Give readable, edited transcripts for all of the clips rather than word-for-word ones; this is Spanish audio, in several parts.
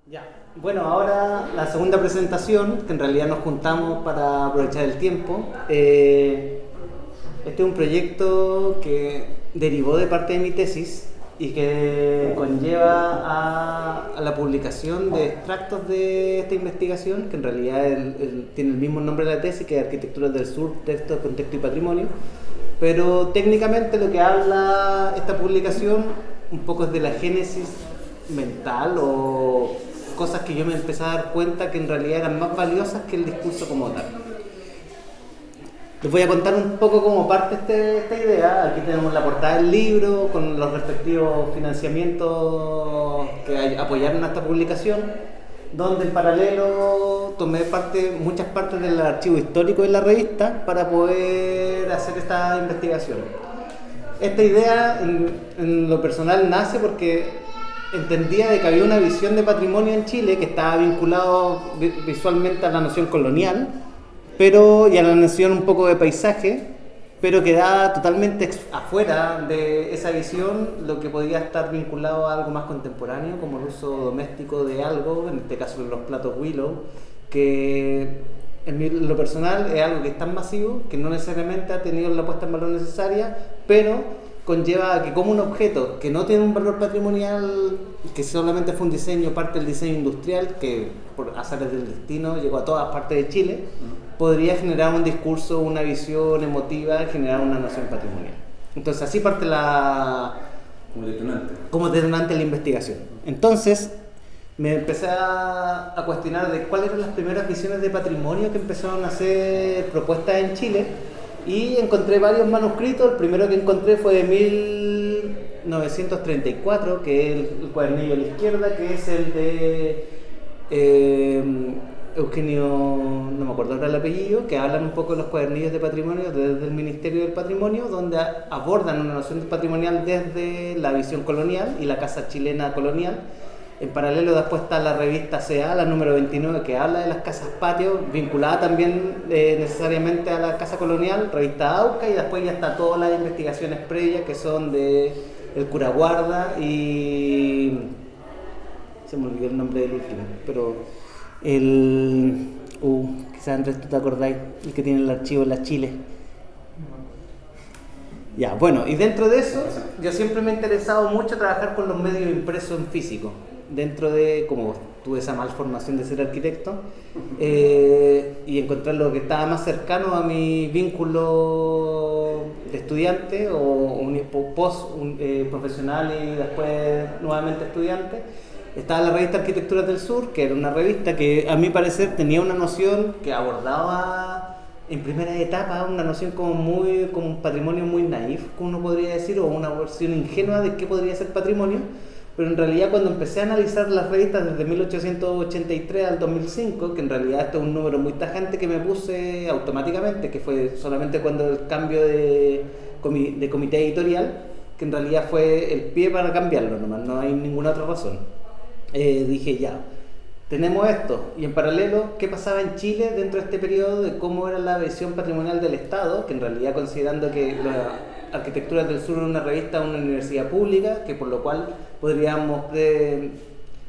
Ya. Bueno, ahora la segunda presentación, que en realidad nos juntamos para aprovechar el tiempo. Este es un proyecto que derivó de parte de mi tesis y que conlleva a la publicación de extractos de esta investigación, que en realidad tiene el mismo nombre de la tesis, que es Arquitecturas del Sur, Texto, Contexto y Patrimonio. Pero técnicamente lo que habla esta publicación un poco es de la génesis mental o cosas que yo me empecé a dar cuenta que en realidad eran más valiosas que el discurso como tal. Les voy a contar un poco cómo parte esta idea. Aquí tenemos la portada del libro con los respectivos financiamientos que apoyaron a esta publicación, donde en paralelo tomé muchas partes del archivo histórico de la revista para poder hacer esta investigación. Esta idea en lo personal nace porque entendía de que había una visión de patrimonio en Chile que estaba vinculado visualmente a la noción colonial, y a la noción un poco de paisaje, pero quedaba totalmente afuera de esa visión lo que podía estar vinculado a algo más contemporáneo, como el uso doméstico de algo, en este caso los platos Willow, que en lo personal es algo que es tan masivo que no necesariamente ha tenido la puesta en valor necesaria, pero conlleva a que como un objeto que no tiene un valor patrimonial, que solamente fue un diseño, parte del diseño industrial, que por azares del destino llegó a todas partes de Chile, podría generar un discurso, una visión emotiva, generar una noción patrimonial. Entonces así parte como detonante la investigación. Entonces me empecé a cuestionar de cuáles eran las primeras visiones de patrimonio que empezaron a ser propuestas en Chile, y encontré varios manuscritos. El primero que encontré fue de 1934, que es el cuadernillo a la izquierda, que es el de Eugenio, no me acuerdo ahora el apellido, que hablan un poco de los cuadernillos de patrimonio desde el Ministerio del Patrimonio, donde abordan una noción patrimonial desde la visión colonial y la casa chilena colonial. En paralelo después está la revista CA, la número 29, que habla de las casas patio, vinculada también necesariamente a la casa colonial, revista AUCA, y después ya está todas las investigaciones previas que son de el cura Guarda y... se me olvidó el nombre del último, pero quizás Andrés tú te acordáis, el que tiene el archivo en la Chile. Ya, bueno, y dentro de eso yo siempre me ha interesado mucho trabajar con los medios impresos en físico. Dentro de, como tuve esa malformación de ser arquitecto, y encontrar lo que estaba más cercano a mi vínculo de estudiante o un profesional y después nuevamente estudiante, estaba la revista Arquitecturas del Sur, que era una revista que a mi parecer tenía una noción que abordaba en primera etapa una noción como un patrimonio muy naif, como uno podría decir, o una versión ingenua de qué podría ser patrimonio. Pero en realidad cuando empecé a analizar las revistas desde 1883 al 2005, que en realidad esto es un número muy tajante que me puse automáticamente, que fue solamente cuando el cambio de comité editorial, que en realidad fue el pie para cambiarlo nomás, no hay ninguna otra razón. Dije ya, tenemos esto, y en paralelo, ¿qué pasaba en Chile dentro de este periodo de cómo era la visión patrimonial del Estado? Que en realidad, considerando que la Arquitecturas del Sur era una revista de una universidad pública, que por lo cual podríamos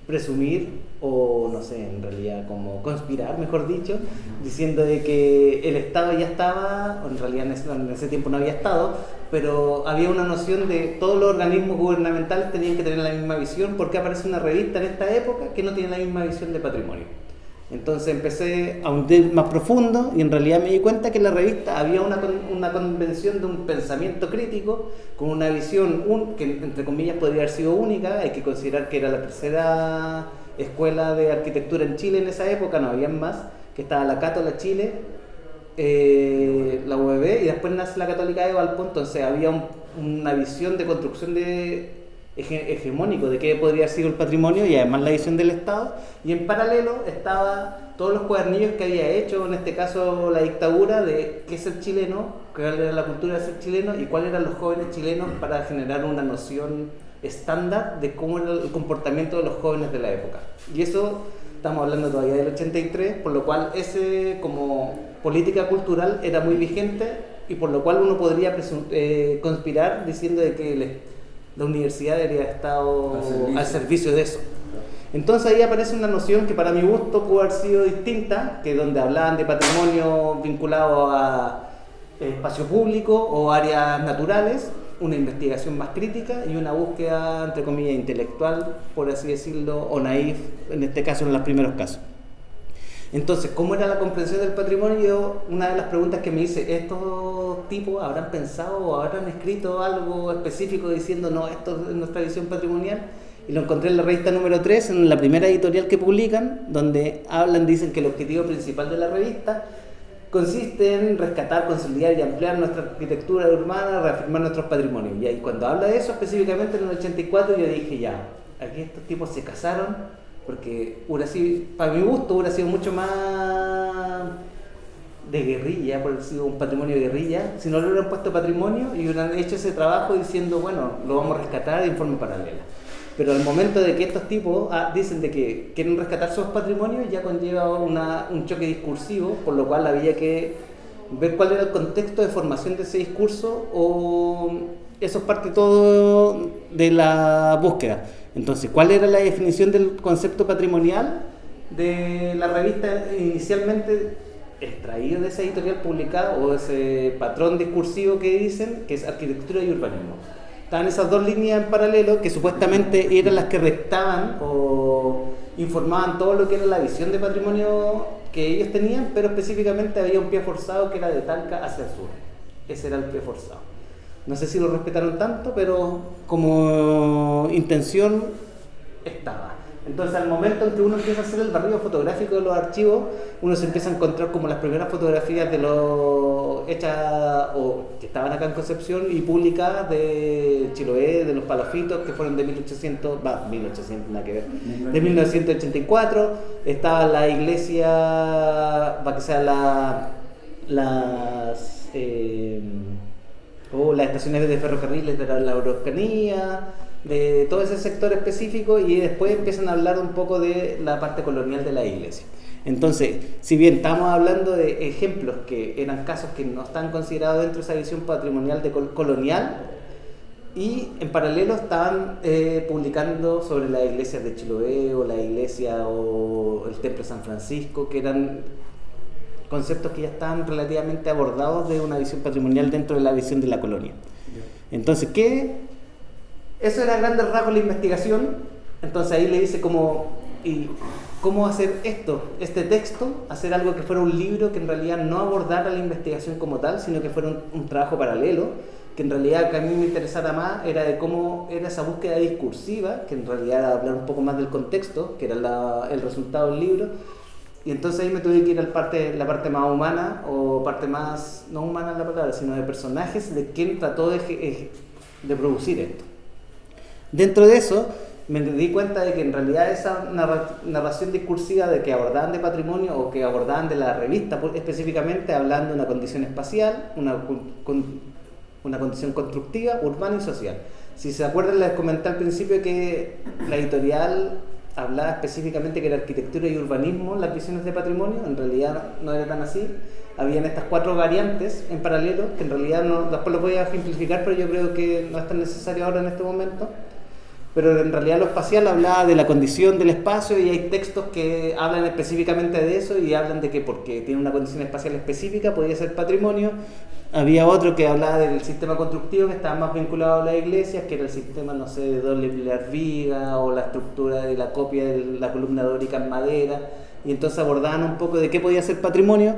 presumir, o no sé, en realidad como conspirar, mejor dicho, diciendo de que el Estado ya estaba, o en realidad en ese tiempo no había Estado, pero había una noción de todos los organismos gubernamentales tenían que tener la misma visión, porque aparece una revista en esta época que no tiene la misma visión de patrimonio. Entonces empecé a hundir más profundo y en realidad me di cuenta que en la revista había una convención de un pensamiento crítico con una visión que entre comillas podría haber sido única. Hay que considerar que era la tercera escuela de arquitectura en Chile en esa época, no habían más, que estaba la Cato, la Chile, la UEB, y después nace la Católica de Valpo. Entonces había una visión de construcción hegemónico de qué podría haber sido el patrimonio, y además la visión del Estado, y en paralelo estaba todos los cuadernillos que había hecho, en este caso la dictadura, de qué es ser chileno, cuál era la cultura de ser chileno y cuáles eran los jóvenes chilenos, para generar una noción estándar de cómo era el comportamiento de los jóvenes de la época. Y eso estamos hablando todavía del 83, por lo cual ese como política cultural era muy vigente, y por lo cual uno podría conspirar diciendo de que la universidad debería haber estado al servicio de eso. Entonces ahí aparece una noción que para mi gusto pudo haber sido distinta, que donde hablaban de patrimonio vinculado a espacio público o áreas naturales, una investigación más crítica y una búsqueda, entre comillas, intelectual, por así decirlo, o naif, en este caso, en los primeros casos. Entonces, ¿cómo era la comprensión del patrimonio? Una de las preguntas que me hice, ¿estos tipos habrán pensado o habrán escrito algo específico diciendo, no, esto es nuestra visión patrimonial? Y lo encontré en la revista número 3, en la primera editorial que publican, donde dicen que el objetivo principal de la revista consiste en rescatar, consolidar y ampliar nuestra arquitectura urbana, reafirmar nuestros patrimonios. Y ahí, cuando habla de eso, específicamente en el 84, yo dije, ya, aquí estos tipos se casaron, porque para mi gusto hubiera sido mucho más de guerrilla, por decir un patrimonio de guerrilla, si no le hubieran puesto patrimonio y hubieran hecho ese trabajo diciendo, bueno, lo vamos a rescatar en forma paralela. Pero al momento de que estos tipos dicen de que quieren rescatar sus patrimonios, ya conlleva un choque discursivo, por lo cual había que ver cuál era el contexto de formación de ese discurso, o eso es parte todo de la búsqueda. Entonces, ¿cuál era la definición del concepto patrimonial de la revista inicialmente extraído de esa editorial publicada, o ese patrón discursivo que dicen, que es arquitectura y urbanismo? Estaban esas dos líneas en paralelo que supuestamente eran las que rectaban o informaban todo lo que era la visión de patrimonio que ellos tenían, pero específicamente había un pie forzado que era de Talca hacia el sur. Ese era el pie forzado. No sé si lo respetaron tanto, pero como intención estaba. Entonces, al momento en que uno empieza a hacer el barrido fotográfico de los archivos, uno se empieza a encontrar como las primeras fotografías de hechas o que estaban acá en Concepción y publicadas de Chiloé, de los Palafitos, que fueron de 1800, nada que ver, de 1984. Estaba la iglesia, va que sea las estaciones de ferrocarriles de la Araucanía, de todo ese sector específico, y después empiezan a hablar un poco de la parte colonial de la iglesia. Entonces, si bien estamos hablando de ejemplos que eran casos que no están considerados dentro de esa visión patrimonial colonial, y en paralelo estaban publicando sobre las iglesias de Chiloé o la iglesia o el templo de San Francisco, que eran conceptos que ya estaban relativamente abordados de una visión patrimonial dentro de la visión de la colonia. Entonces, eso era a grandes rasgos la investigación. Entonces ahí le dice cómo hacer este texto, hacer algo que fuera un libro que en realidad no abordara la investigación como tal, sino que fuera un trabajo paralelo, que en realidad que a mí me interesara más era de cómo era esa búsqueda discursiva, que en realidad era hablar un poco más del contexto, que era el resultado del libro. Y entonces ahí me tuve que ir a la parte más humana, o parte más, no humana la palabra, sino de personajes, de quién trató de producir esto. Dentro de eso, me di cuenta de que en realidad esa narración discursiva de que abordaban de patrimonio o que abordaban de la revista específicamente, hablando de una condición espacial, una condición constructiva, urbana y social. Si se acuerdan, les comenté al principio que la editorial hablaba específicamente que era arquitectura y urbanismo las visiones de patrimonio. En realidad no era tan así. Habían estas 4 variantes en paralelo, que en realidad después los voy a simplificar, pero yo creo que no es tan necesario ahora en este momento. Pero en realidad lo espacial hablaba de la condición del espacio, y hay textos que hablan específicamente de eso y hablan de que porque tiene una condición espacial específica podía ser patrimonio. Había otro que hablaba del sistema constructivo, que estaba más vinculado a las iglesias, que era el sistema, no sé, de doble pilar viga, o la estructura de la copia de la columna dórica en madera, y entonces abordaban un poco de qué podía ser patrimonio.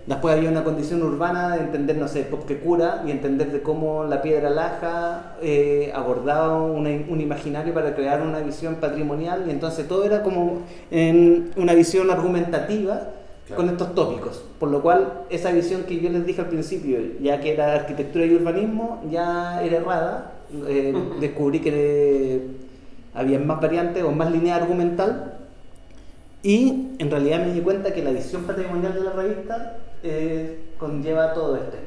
Después había una condición urbana de entender, no sé, Popquecura, y entender de cómo la piedra laja abordaba un imaginario para crear una visión patrimonial, y entonces todo era como en una visión argumentativa, claro, con estos tópicos. Por lo cual, esa visión que yo les dije al principio, ya que era arquitectura y urbanismo, ya era errada. Descubrí que había más variantes o más línea argumental, y en realidad me di cuenta que la visión patrimonial de la revista conlleva todo este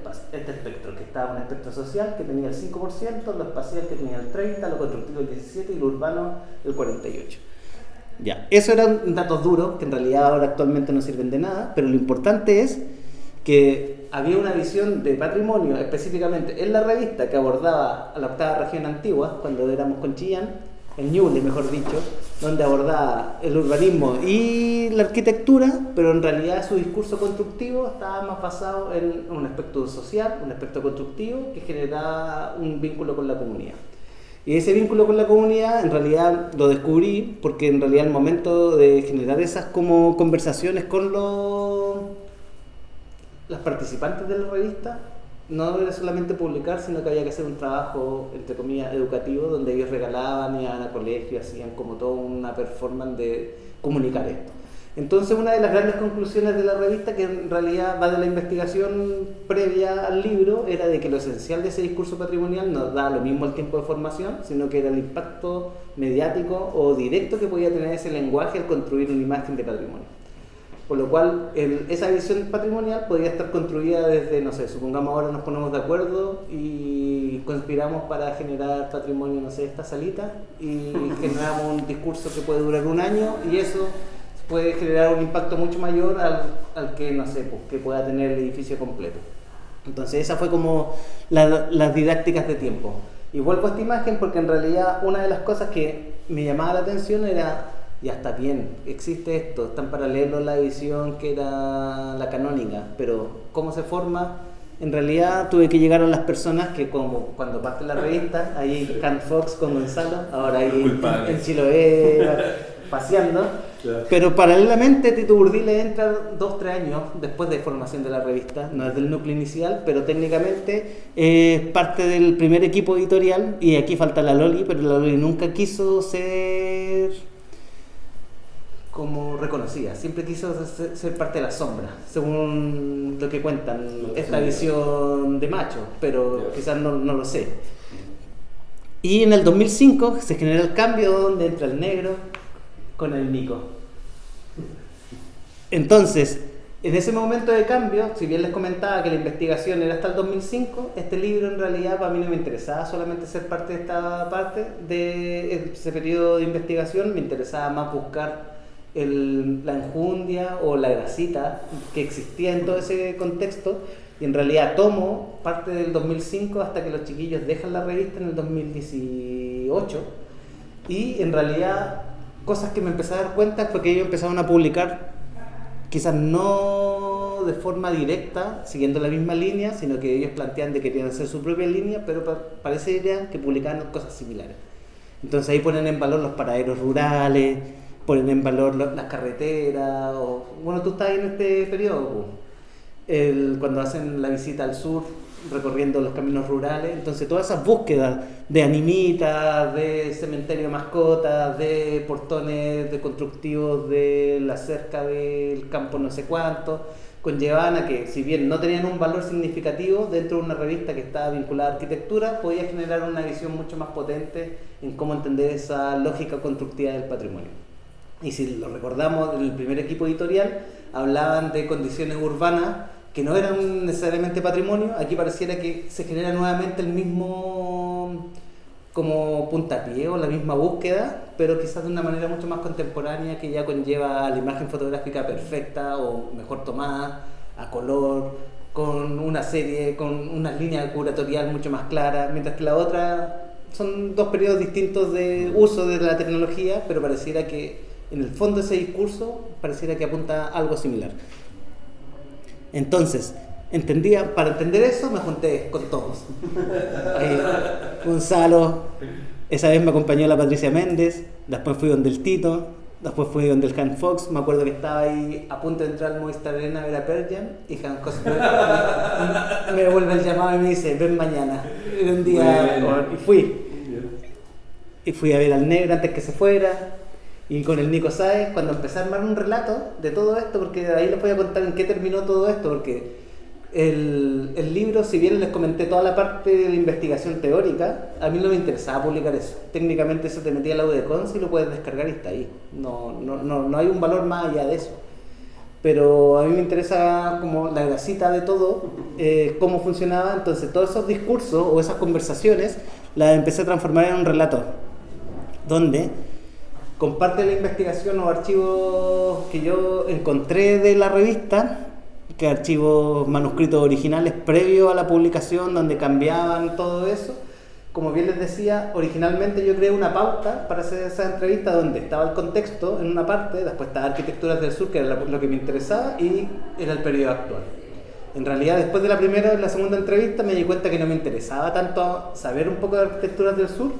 espectro, que estaba un espectro social que tenía el 5%, lo espacial que tenía el 30%, lo constructivo el 17% y lo urbano el 48%. Ya, eso eran datos duros que en realidad ahora actualmente no sirven de nada, pero lo importante es que había una visión de patrimonio específicamente en la revista que abordaba a la octava región antigua, cuando éramos con Chillán, el Ñuble mejor dicho, donde abordaba el urbanismo y la arquitectura, pero en realidad su discurso constructivo estaba más basado en un aspecto social, un aspecto constructivo que generaba un vínculo con la comunidad. Y ese vínculo con la comunidad en realidad lo descubrí porque en realidad el momento de generar esas como conversaciones con las participantes de la revista no era solamente publicar, sino que había que hacer un trabajo, entre comillas, educativo, donde ellos regalaban, iban a colegio, hacían como toda una performance de comunicar esto. Entonces, una de las grandes conclusiones de la revista, que en realidad va de la investigación previa al libro, era de que lo esencial de ese discurso patrimonial no da lo mismo el tiempo de formación, sino que era el impacto mediático o directo que podía tener ese lenguaje al construir una imagen de patrimonio. Por lo cual, esa visión patrimonial podía estar construida desde, no sé, supongamos ahora nos ponemos de acuerdo y conspiramos para generar patrimonio, no sé, esta salita, y generamos un discurso que puede durar un año, y eso puede generar un impacto mucho mayor al que, no sé, pues, que pueda tener el edificio completo. Entonces esa fue como las didácticas de tiempo. Y vuelvo a esta imagen porque en realidad una de las cosas que me llamaba la atención era, ya está bien, existe esto, está en paralelo la visión que era la canónica, pero ¿cómo se forma? En realidad tuve que llegar a las personas que, como cuando parte la revista, ahí Kant Fox con Gonzalo, ahora ahí en Chiloé paseando. Claro. Pero paralelamente Tito Burdile entra 2-3 años después de formación de la revista, no es del núcleo inicial, pero técnicamente es parte del primer equipo editorial, y aquí falta la Loli, pero la Loli nunca quiso ser como reconocida, siempre quiso ser parte de la sombra, según lo que cuentan, esta visión de macho, pero quizás no lo sé. Y en el 2005 se genera el cambio donde entra el negro con el Nico. Entonces, en ese momento de cambio, si bien les comentaba que la investigación era hasta el 2005, este libro en realidad para mí no me interesaba solamente ser parte de esta parte de ese periodo de investigación, me interesaba más buscar la enjundia o la grasita que existía en todo ese contexto, y en realidad tomo parte del 2005 hasta que los chiquillos dejan la revista en el 2018, y en realidad cosas que me empecé a dar cuenta fue que ellos empezaron a publicar quizás no de forma directa, siguiendo la misma línea, sino que ellos plantean de que querían hacer su propia línea, pero parecería que publicaban cosas similares. Entonces ahí ponen en valor los paraderos rurales, ponen en valor las carreteras, o bueno, tú estás ahí en este periodo, cuando hacen la visita al sur, recorriendo los caminos rurales, entonces todas esas búsquedas de animitas, de cementerio de mascotas, de portones de constructivos de la cerca del campo no sé cuánto, conllevaban a que, si bien no tenían un valor significativo dentro de una revista que estaba vinculada a arquitectura, podía generar una visión mucho más potente en cómo entender esa lógica constructiva del patrimonio. Y si lo recordamos, en el primer equipo editorial hablaban de condiciones urbanas que no eran necesariamente patrimonio. Aquí pareciera que se genera nuevamente el mismo como puntapié o la misma búsqueda, pero quizás de una manera mucho más contemporánea, que ya conlleva la imagen fotográfica perfecta o mejor tomada, a color, con una serie, con una línea curatorial mucho más clara, mientras que la otra son dos periodos distintos de uso de la tecnología, pero pareciera que en el fondo ese discurso pareciera que apunta a algo similar. Entonces, para entender eso me junté con todos. Ahí, Gonzalo, esa vez me acompañó la Patricia Méndez, después fui donde el Tito, después fui donde el Hans Fox. Me acuerdo que estaba ahí a punto de entrar al Movistar Arena a ver a Pearl Jam, y Hans Fox me devuelve el llamado y me dice, ven mañana. Era un día, y fui a ver al negro antes que se fuera. Y con el Nico Sáez, cuando empecé a armar un relato de todo esto, porque ahí les voy a contar en qué terminó todo esto, porque el libro, si bien les comenté toda la parte de la investigación teórica, a mí no me interesaba publicar eso. Técnicamente eso te metía a la UDECONS y lo puedes descargar y está ahí. No hay un valor más allá de eso. Pero a mí me interesa como la grasita de todo, cómo funcionaba. Entonces todos esos discursos o esas conversaciones las empecé a transformar en un relato, donde con parte de la investigación o archivos que yo encontré de la revista, que archivos manuscritos originales previos a la publicación, donde cambiaban todo eso, como bien les decía, originalmente yo creé una pauta para hacer esa entrevista donde estaba el contexto en una parte, después estaba Arquitecturas del Sur, que era lo que me interesaba, y era el periodo actual. En realidad, después de la primera y la segunda entrevista me di cuenta que no me interesaba tanto saber un poco de Arquitecturas del Sur,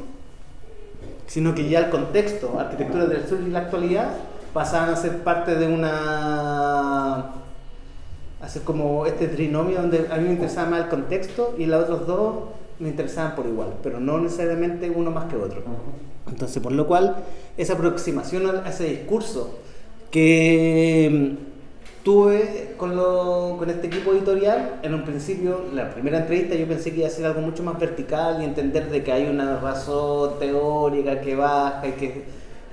sino que ya el contexto, Arquitecturas del Sur y la actualidad, pasaban a ser parte de hacer como este trinomio donde a mí me interesaba más el contexto y los otros dos me interesaban por igual, pero no necesariamente uno más que otro. Entonces, por lo cual, esa aproximación a ese discurso que tuve con este equipo editorial, en un principio, la primera entrevista yo pensé que iba a ser algo mucho más vertical y entender de que hay una razón teórica que baja y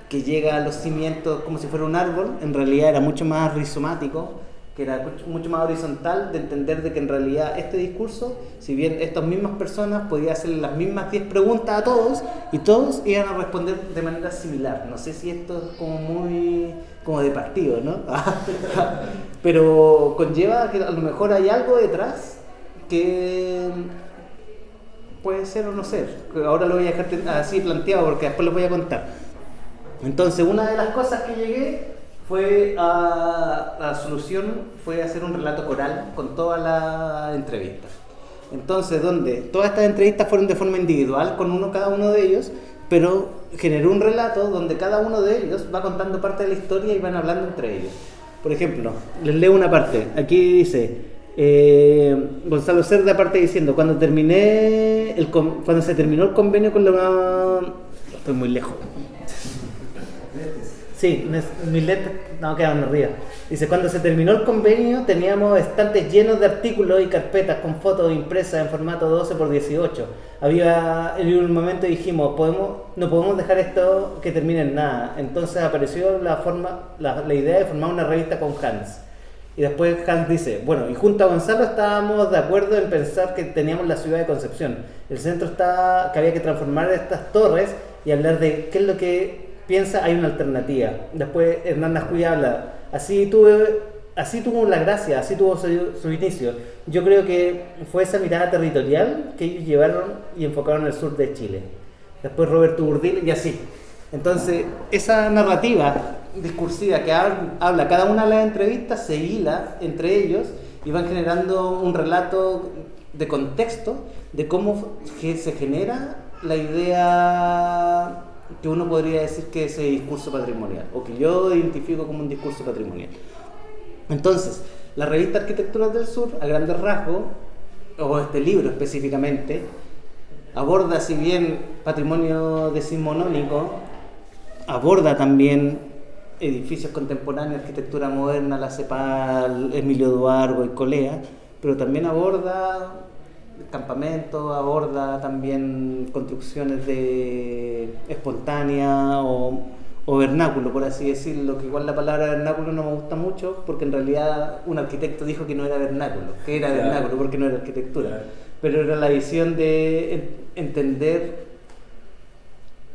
que llega a los cimientos como si fuera un árbol. En realidad era mucho más rizomático, que era mucho más horizontal, de entender de que en realidad este discurso, si bien estas mismas personas podían hacer las mismas 10 preguntas a todos y todos iban a responder de manera similar. No sé si esto es como muy como de partido, ¿no? Pero conlleva que a lo mejor hay algo detrás que puede ser o no ser. Ahora lo voy a dejar así planteado porque después les voy a contar. Entonces, una de las cosas que llegué fue la solución fue hacer un relato coral con todas las entrevistas. Entonces, donde todas estas entrevistas fueron de forma individual con cada uno de ellos, pero generó un relato donde cada uno de ellos va contando parte de la historia y van hablando entre ellos. Por ejemplo, les leo una parte. Aquí dice Gonzalo Cerda parte diciendo cuando se terminó el convenio con la... Estoy muy lejos. Sí, mis lentes no quedan arriba. Dice, cuando se terminó el convenio teníamos estantes llenos de artículos y carpetas con fotos impresas en formato 12x18. En un momento dijimos, no podemos dejar esto que termine en nada. Entonces apareció la idea de formar una revista con Hans. Y después Hans dice, bueno, y junto a Gonzalo estábamos de acuerdo en pensar que teníamos la ciudad de Concepción. El centro que había que transformar estas torres y hablar de qué es lo que piensa, hay una alternativa. Después Hernán Nascuy habla, así tuvo la gracia, así tuvo su inicio. Yo creo que fue esa mirada territorial que ellos llevaron y enfocaron en el sur de Chile. Después Roberto Burdil y así. Entonces, esa narrativa discursiva que habla cada una de las entrevistas se hila entre ellos y van generando un relato de contexto de cómo se genera la idea que uno podría decir que es ese discurso patrimonial, o que yo identifico como un discurso patrimonial. Entonces, la revista Arquitecturas del Sur, a grandes rasgos, o este libro específicamente, aborda, si bien patrimonio decimonónico, aborda también edificios contemporáneos, arquitectura moderna, la CEPAL, Emilio Duargo y Colea, pero también aborda campamentos, aborda también construcciones de espontánea o vernáculo, por así decirlo, que igual la palabra vernáculo no me gusta mucho porque en realidad un arquitecto dijo que no era vernáculo, que era vernáculo porque no era arquitectura, pero era la visión de entender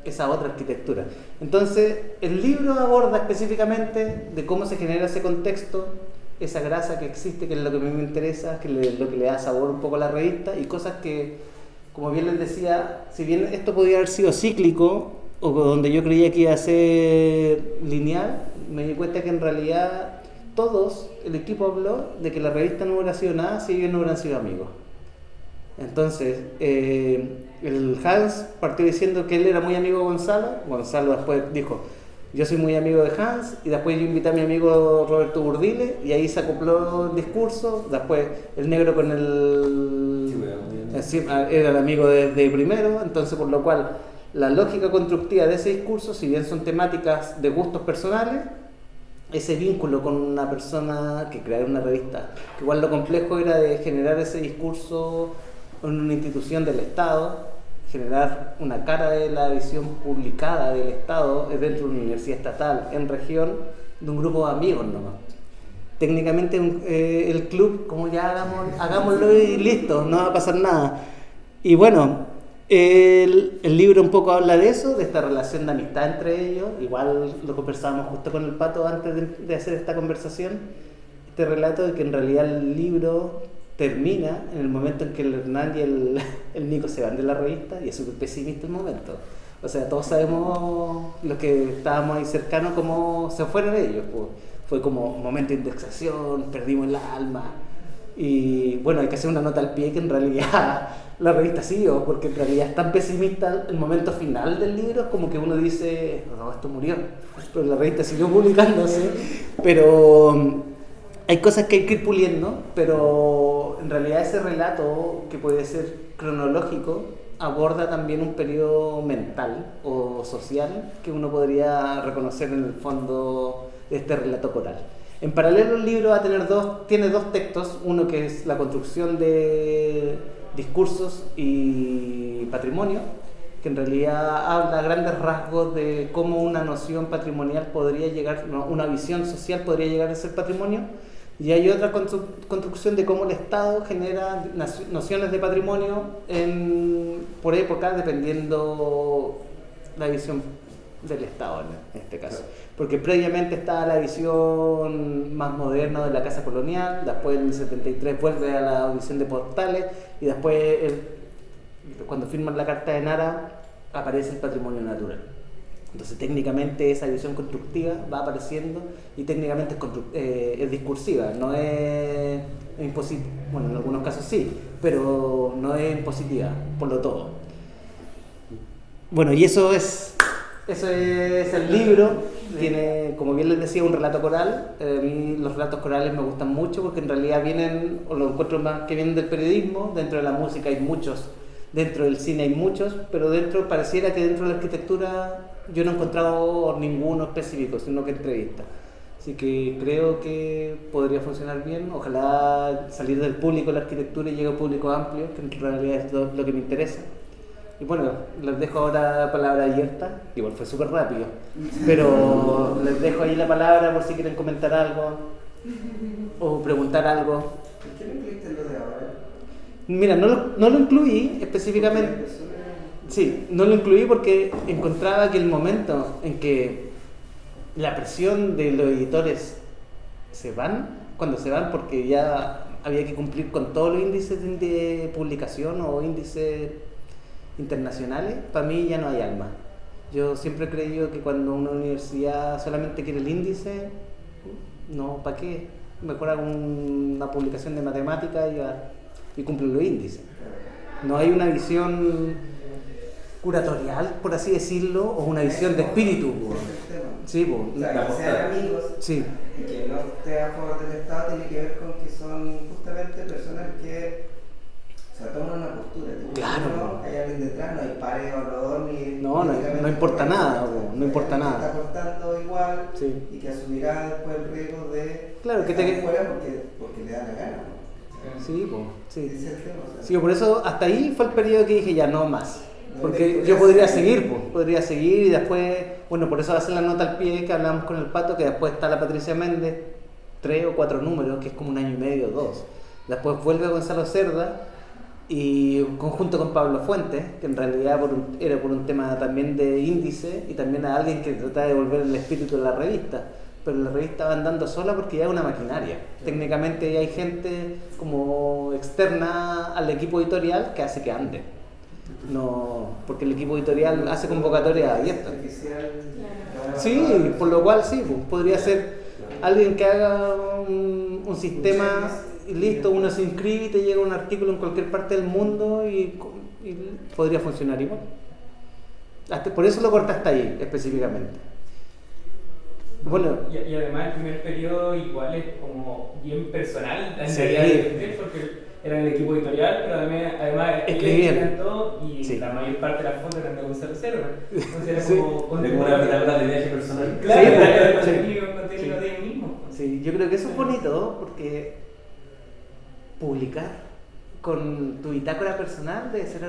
esa otra arquitectura. Entonces el libro aborda específicamente de cómo se genera ese contexto, esa grasa que existe, que es lo que a mí me interesa, que es lo que le da sabor un poco a la revista, y cosas que, como bien les decía, si bien esto podía haber sido cíclico, o donde yo creía que iba a ser lineal, me di cuenta que en realidad el equipo habló de que la revista no hubiera sido nada si ellos no hubieran sido amigos. Entonces, el Hans partió diciendo que él era muy amigo de Gonzalo después dijo, yo soy muy amigo de Hans, y después yo invité a mi amigo Roberto Burdile, y ahí se acopló el discurso. Después el negro con era el amigo de primero, entonces por lo cual la lógica constructiva de ese discurso, si bien son temáticas de gustos personales, ese vínculo con una persona que crea una revista, que igual lo complejo era de generar ese discurso en una institución del Estado, generar una cara de la visión publicada del Estado dentro de una universidad estatal en región de un grupo de amigos nomás. Técnicamente el club, como ya hagámoslo y listo, no va a pasar nada. Y bueno, el libro un poco habla de eso, de esta relación de amistad entre ellos. Igual lo conversábamos justo con el Pato antes de hacer esta conversación, este relato de que en realidad el libro termina en el momento en que el Hernán y el Nico se van de la revista y es súper pesimista el momento. O sea, todos sabemos, los que estábamos ahí cercanos, cómo se fueron ellos. Pues. Fue como un momento de indexación, perdimos el alma. Y bueno, hay que hacer una nota al pie que en realidad la revista siguió, porque en realidad es tan pesimista el momento final del libro, como que uno dice, no, esto murió. Pero la revista siguió publicándose. Pero hay cosas que hay que ir puliendo, pero en realidad ese relato, que puede ser cronológico, aborda también un periodo mental o social que uno podría reconocer en el fondo de este relato coral. En paralelo el libro tiene dos textos, uno que es la construcción de discursos y patrimonio, que en realidad habla a grandes rasgos de cómo una noción patrimonial podría llegar, una visión social podría llegar a ser patrimonio, y hay otra construcción de cómo el Estado genera nociones de patrimonio por época, dependiendo la visión del Estado en este caso. Porque previamente estaba la visión más moderna de la casa colonial, después en el 73 vuelve a la visión de Portales, y después cuando firman la Carta de Nara aparece el patrimonio natural. Entonces técnicamente esa visión constructiva va apareciendo y técnicamente es discursiva, no es impositiva, bueno, en algunos casos sí, pero no es impositiva por lo todo. Bueno, y eso es el libro. Tiene, como bien les decía, un relato coral. A mí los relatos corales me gustan mucho porque en realidad vienen, o lo encuentro más que vienen del periodismo. Dentro de la música hay muchos, dentro del cine hay muchos, pero pareciera que dentro de la arquitectura yo no he encontrado ninguno específico, sino que entrevista. Así que creo que podría funcionar bien. Ojalá salir del público de la arquitectura y llegue a un público amplio, que en realidad es lo que me interesa. Y bueno, les dejo ahora la palabra abierta, igual fue súper rápido, pero les dejo ahí la palabra por si quieren comentar algo o preguntar algo. ¿Por qué no incluiste lo de ahora? Mira, no lo incluí específicamente. Sí, no lo incluí porque encontraba que el momento en que la presión de los editores cuando se van porque ya había que cumplir con todos los índices de publicación o índices internacionales, para mí ya no hay alma. Yo siempre he creído que cuando una universidad solamente quiere el índice, no, ¿para qué? Mejor hago una publicación de matemáticas y cumplo los índices. No hay una visión curatorial, por así decirlo, o una visión de espíritu. Sí, o sea, que sean amigos, sí. Y que no esté a favor del Estado, tiene que ver con que son justamente personas que toman una postura. Claro. No hay alguien detrás, no hay par evaluador ni. No importa nada, no importa nada. Está aportando igual, sí. Y que asumirá después el riesgo de. Claro, que fuera porque le da la gana. Sí, sí. Ese es el tema, o sea. Sí, por eso hasta ahí fue el periodo que dije ya no más. Porque yo podría seguir y después, bueno, por eso hacer la nota al pie que hablamos con el Pato, que después está la Patricia Méndez, 3 o 4 números, que es como 1 año y medio, 2. Después vuelve Gonzalo Cerda y conjunto con Pablo Fuentes, que en realidad era por un tema también de índice y también a alguien que trataba de devolver el espíritu de la revista. Pero la revista va andando sola porque ya es una maquinaria. Técnicamente ya hay gente como externa al equipo editorial que hace que ande. No, porque el equipo editorial hace convocatorias abiertas. Sí, por lo cual sí, podría ser alguien que haga un sistema y listo, uno se inscribe y te llega un artículo en cualquier parte del mundo y podría funcionar igual. Por eso lo cortaste ahí específicamente. Bueno, y además el primer periodo igual es como bien personal, sí. Porque era el equipo editorial, pero además escribían todo y sí. La mayor parte de las fotos eran de Gonzalo Cerda. Entonces era sí. como una bitácora de viaje personal. Claro, sí, era contenido de él mismo. Sí, yo creo que eso es bonito porque publicar con tu bitácora personal debe ser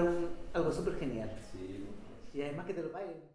algo súper genial. Sí. Y además que te lo paguen.